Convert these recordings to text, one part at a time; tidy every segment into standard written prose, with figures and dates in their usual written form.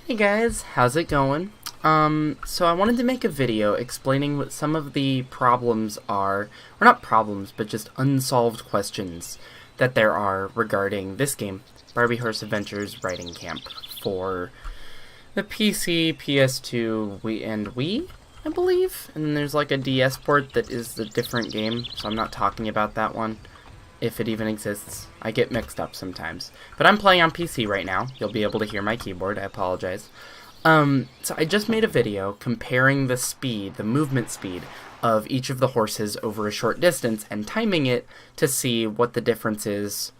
Hey guys, how's it going? So I wanted to make a video explaining what some of the problems are, or not problems, but just unsolved questions that there are regarding this game, Barbie Horse Adventures Writing Camp, for the PC, PS2, Wii, and Wii, I believe? And then there's like a DS port that is a different game, so I'm not talking about that one, if it even exists. I get mixed up sometimes. But I'm playing on PC right now. You'll be able to hear my keyboard, I apologize. So I just made a video comparing the speed, the movement speed, of each of the horses over a short distance and timing it to see what the difference is.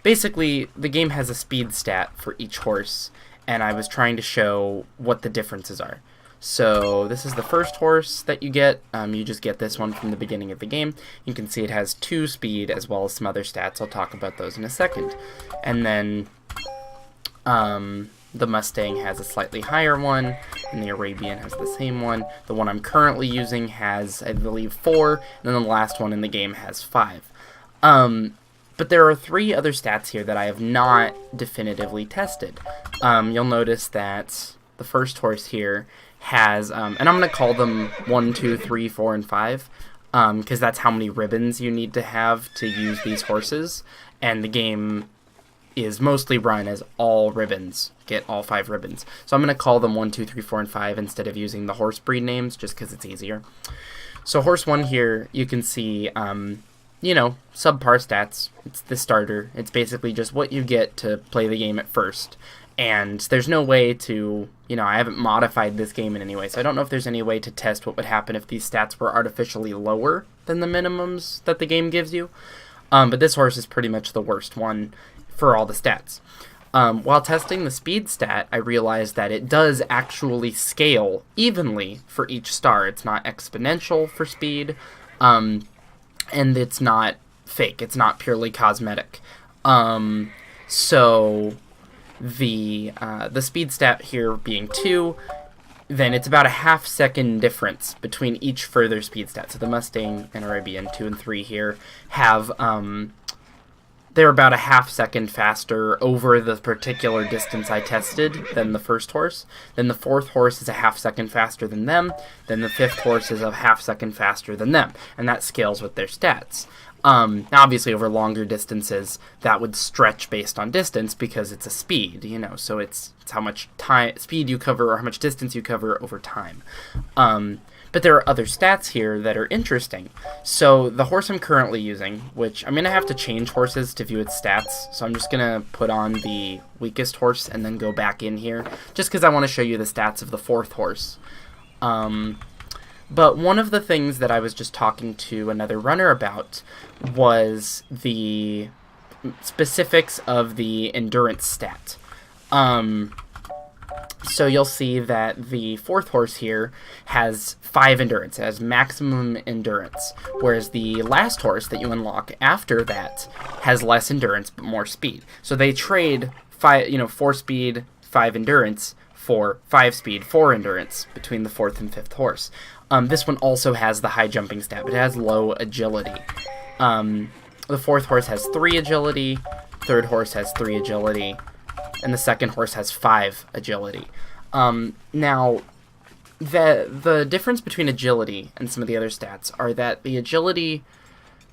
Basically, the game has a speed stat for each horse, and I was trying to show what the differences are. So this is the first horse that you get. You just get this one from the beginning of the game. You can see it has 2 speed as well as some other stats. I'll talk about those in a second. And then the Mustang has a slightly higher one, and the Arabian has the same one. The one I'm currently using has, I believe, 4, and then the last one in the game has 5. But there are 3 other stats here that I have not definitively tested. You'll notice that the first horse here has, and I'm going to call them 1, 2, 3, 4, and 5, because that's how many ribbons you need to have to use these horses, and the game is mostly run as all ribbons, get all 5 ribbons. So I'm going to call them 1, 2, 3, 4, and 5 instead of using the horse breed names, just because it's easier. So horse 1 here, you can see, you know, subpar stats. It's the starter. It's basically just what you get to play the game at first. And there's no way to, you know, I haven't modified this game in any way, so I don't know if there's any way to test what would happen if these stats were artificially lower than the minimums that the game gives you. But this horse is pretty much the worst one for all the stats. While testing the speed stat, I realized that it does actually scale evenly for each star. It's not exponential for speed, and it's not fake. It's not purely cosmetic. So the speed stat here being 2, then it's about a half-second difference between each further speed stat. So the Mustang and Arabian 2 and 3 here have they're about a half-second faster over the particular distance I tested than the first horse. Then the 4th horse is a half-second faster than them. Then the 5th horse is a half-second faster than them. And that scales with their stats. Now, obviously, over longer distances, that would stretch based on distance because it's a speed, you know. So it's how much speed you cover or how much distance you cover over time. But there are other stats here that are interesting. So the horse I'm currently using, which I'm going to have to change horses to view its stats, so I'm just going to put on the weakest horse and then go back in here, just because I want to show you the stats of the 4th horse. But one of the things that I was just talking to another runner about was the specifics of the endurance stat. So you'll see that the 4th horse here has 5 endurance. It has maximum endurance, whereas the last horse that you unlock after that has less endurance but more speed. So they trade 4 speed, 5 endurance for 5 speed, 4 endurance between the 4th and 5th horse. This one also has the high jumping stat, but it has low agility. The 4th horse has 3 agility, 3rd horse has 3 agility, and the 2nd horse has 5 agility. Now, the difference between agility and some of the other stats are that the agility,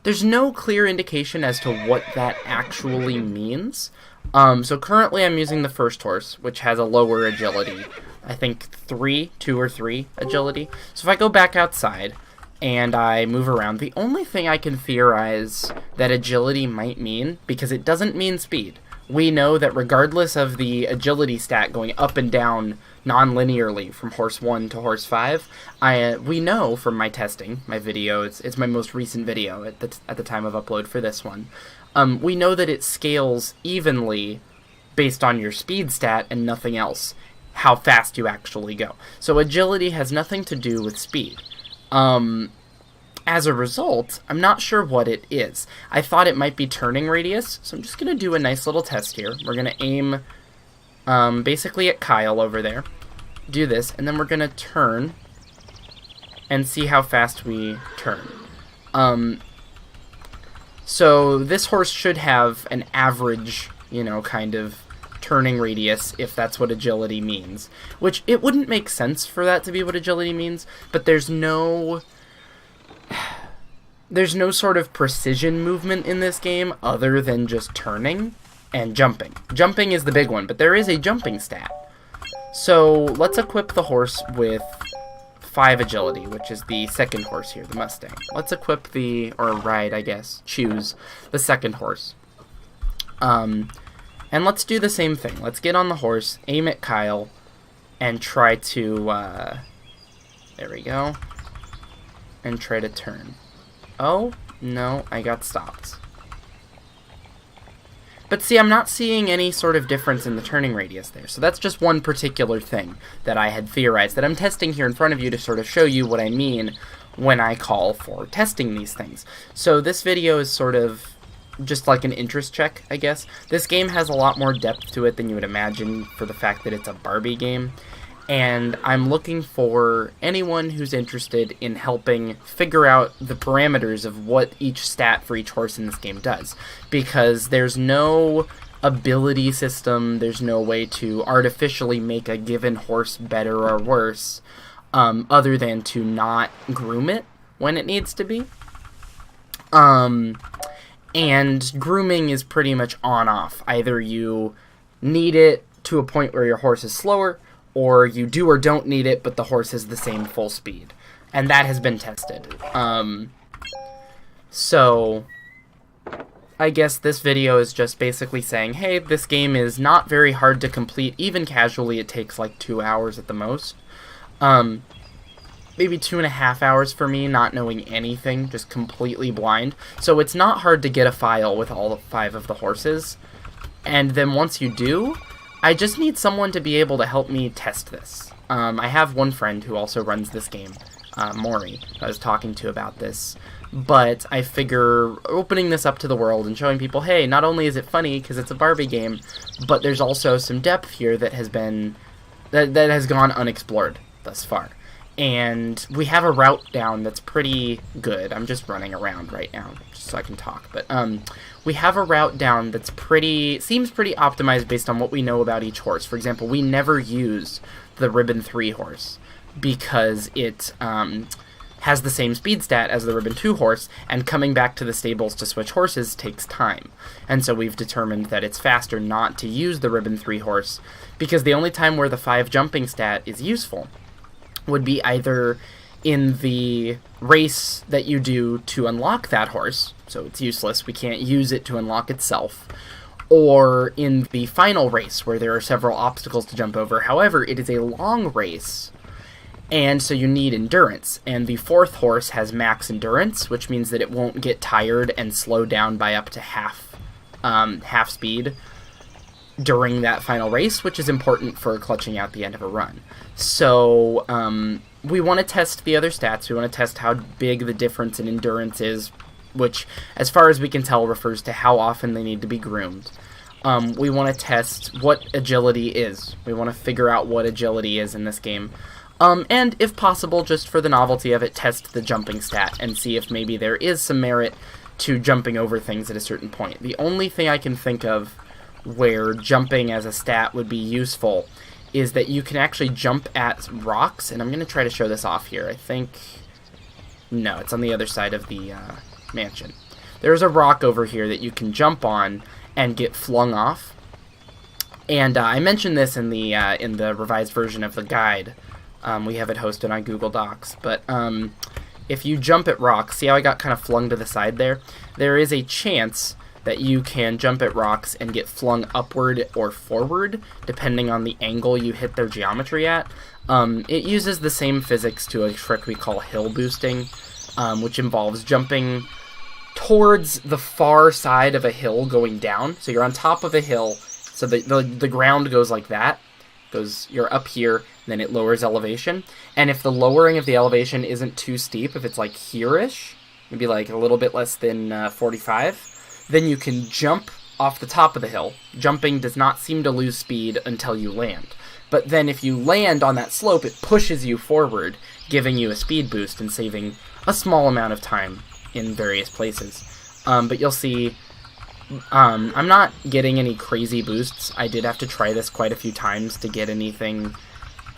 there's no clear indication as to what that actually means. So currently I'm using the 1st horse, which has a lower agility. I think 2 or 3 agility. So if I go back outside and I move around, the only thing I can theorize that agility might mean, because it doesn't mean speed. We know that regardless of the agility stat going up and down non-linearly from horse 1 to horse 5, we know from my testing, my video, it's my most recent video at the time of upload for this one, we know that it scales evenly based on your speed stat and nothing else, how fast you actually go. So agility has nothing to do with speed. As a result, I'm not sure what it is. I thought it might be turning radius, so I'm just going to do a nice little test here. We're going to aim basically at Kyle over there, do this, and then we're going to turn and see how fast we turn. So this horse should have an average, you know, kind of turning radius if that's what agility means. Which, it wouldn't make sense for that to be what agility means, but there's no sort of precision movement in this game other than just turning and jumping. Jumping is the big one, but there is a jumping stat. So let's equip the horse with 5 agility, which is the second horse here, the Mustang. Let's equip or ride, I guess, choose the second horse. And let's do the same thing. Let's get on the horse, aim at Kyle, and try to, there we go, and try to turn. Oh, no, I got stopped. But see, I'm not seeing any sort of difference in the turning radius there. So that's just one particular thing that I had theorized that I'm testing here in front of you to sort of show you what I mean when I call for testing these things. So this video is sort of just like an interest check, I guess. This game has a lot more depth to it than you would imagine for the fact that it's a Barbie game. And I'm looking for anyone who's interested in helping figure out the parameters of what each stat for each horse in this game does. Because there's no ability system, there's no way to artificially make a given horse better or worse, other than to not groom it when it needs to be. And grooming is pretty much on-off. Either you need it to a point where your horse is slower, or you do or don't need it, but the horse is the same full speed. And that has been tested. So, I guess this video is just basically saying, hey, this game is not very hard to complete. Even casually, it takes like 2 hours at the most. Maybe 2.5 hours for me, not knowing anything, just completely blind. So it's not hard to get a file with all 5 of the horses. And then once you do, I just need someone to be able to help me test this. I have one friend who also runs this game, Maury, I was talking to about this. But I figure opening this up to the world and showing people, hey, not only is it funny because it's a Barbie game, but there's also some depth here that has been that has gone unexplored thus far. And we have a route down that's pretty good. I'm just running around right now just so I can talk. But we have a route down that's seems pretty optimized based on what we know about each horse. For example, we never use the Ribbon 3 horse because it has the same speed stat as the Ribbon 2 horse, and coming back to the stables to switch horses takes time. And so we've determined that it's faster not to use the Ribbon 3 horse, because the only time where the 5 jumping stat is useful would be either in the race that you do to unlock that horse, so it's useless, we can't use it to unlock itself, or in the final race where there are several obstacles to jump over. However, it is a long race, and so you need endurance, and the 4th horse has max endurance, which means that it won't get tired and slow down by up to half speed during that final race, which is important for clutching out the end of a run. So we want to test the other stats. We want to test how big the difference in endurance is, which, as far as we can tell, refers to how often they need to be groomed. We want to test what agility is. We want to figure out what agility is in this game. And, if possible, just for the novelty of it, test the jumping stat and see if maybe there is some merit to jumping over things at a certain point. The only thing I can think of where jumping as a stat would be useful is that you can actually jump at rocks, and I'm going to try to show this off here. I think... no, it's on the other side of the mansion. There's a rock over here that you can jump on and get flung off. And I mentioned this in the revised version of the guide. We have it hosted on Google Docs. But if you jump at rocks, see how I got kind of flung to the side there? There is a chance that you can jump at rocks and get flung upward or forward, depending on the angle you hit their geometry at. It uses the same physics to a trick we call hill boosting, which involves jumping towards the far side of a hill going down. So you're on top of a hill, so the ground goes like that. You're up here, and then it lowers elevation. And if the lowering of the elevation isn't too steep, if it's like here-ish, maybe like a little bit less than 45, then you can jump off the top of the hill. Jumping does not seem to lose speed until you land. But then if you land on that slope, it pushes you forward, giving you a speed boost and saving a small amount of time in various places. But you'll see I'm not getting any crazy boosts. I did have to try this quite a few times to get anything,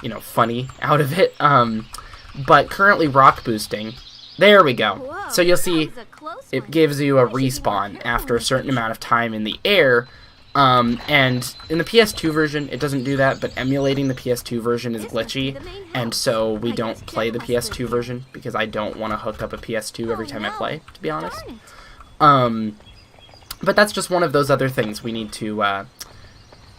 you know, funny out of it. But currently rock boosting. There we go. Whoa, So you'll see that was a close it one. gives you a I should be more respawn careful after a next certain time. amount of time in the air. And in the PS2 version, it doesn't do that, but emulating the PS2 version is This must be glitchy, the main and house. so we I don't guess play the Jack must live PS2 here. version, because I don't want to hook up a PS2 every Oh, time I no. play, to be honest. Darn it. But that's just one of those other things we need to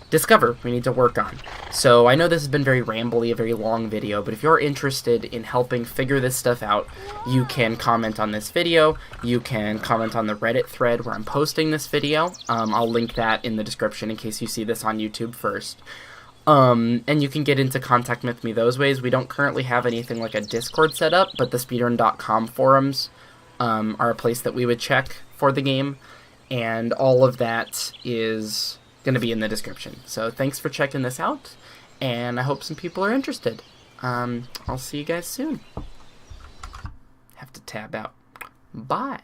discover, we need to work on. So I know this has been very rambly, a very long video, but if you're interested in helping figure this stuff out, you can comment on this video, you can comment on the Reddit thread where I'm posting this video. I'll link that in the description in case you see this on YouTube first. And you can get into contact with me those ways. We don't currently have anything like a Discord set up, but the speedrun.com forums are a place that we would check for the game, and all of that is going to be in the description. So thanks for checking this out, and I hope some people are interested. I'll see you guys soon. Have to tab out. Bye.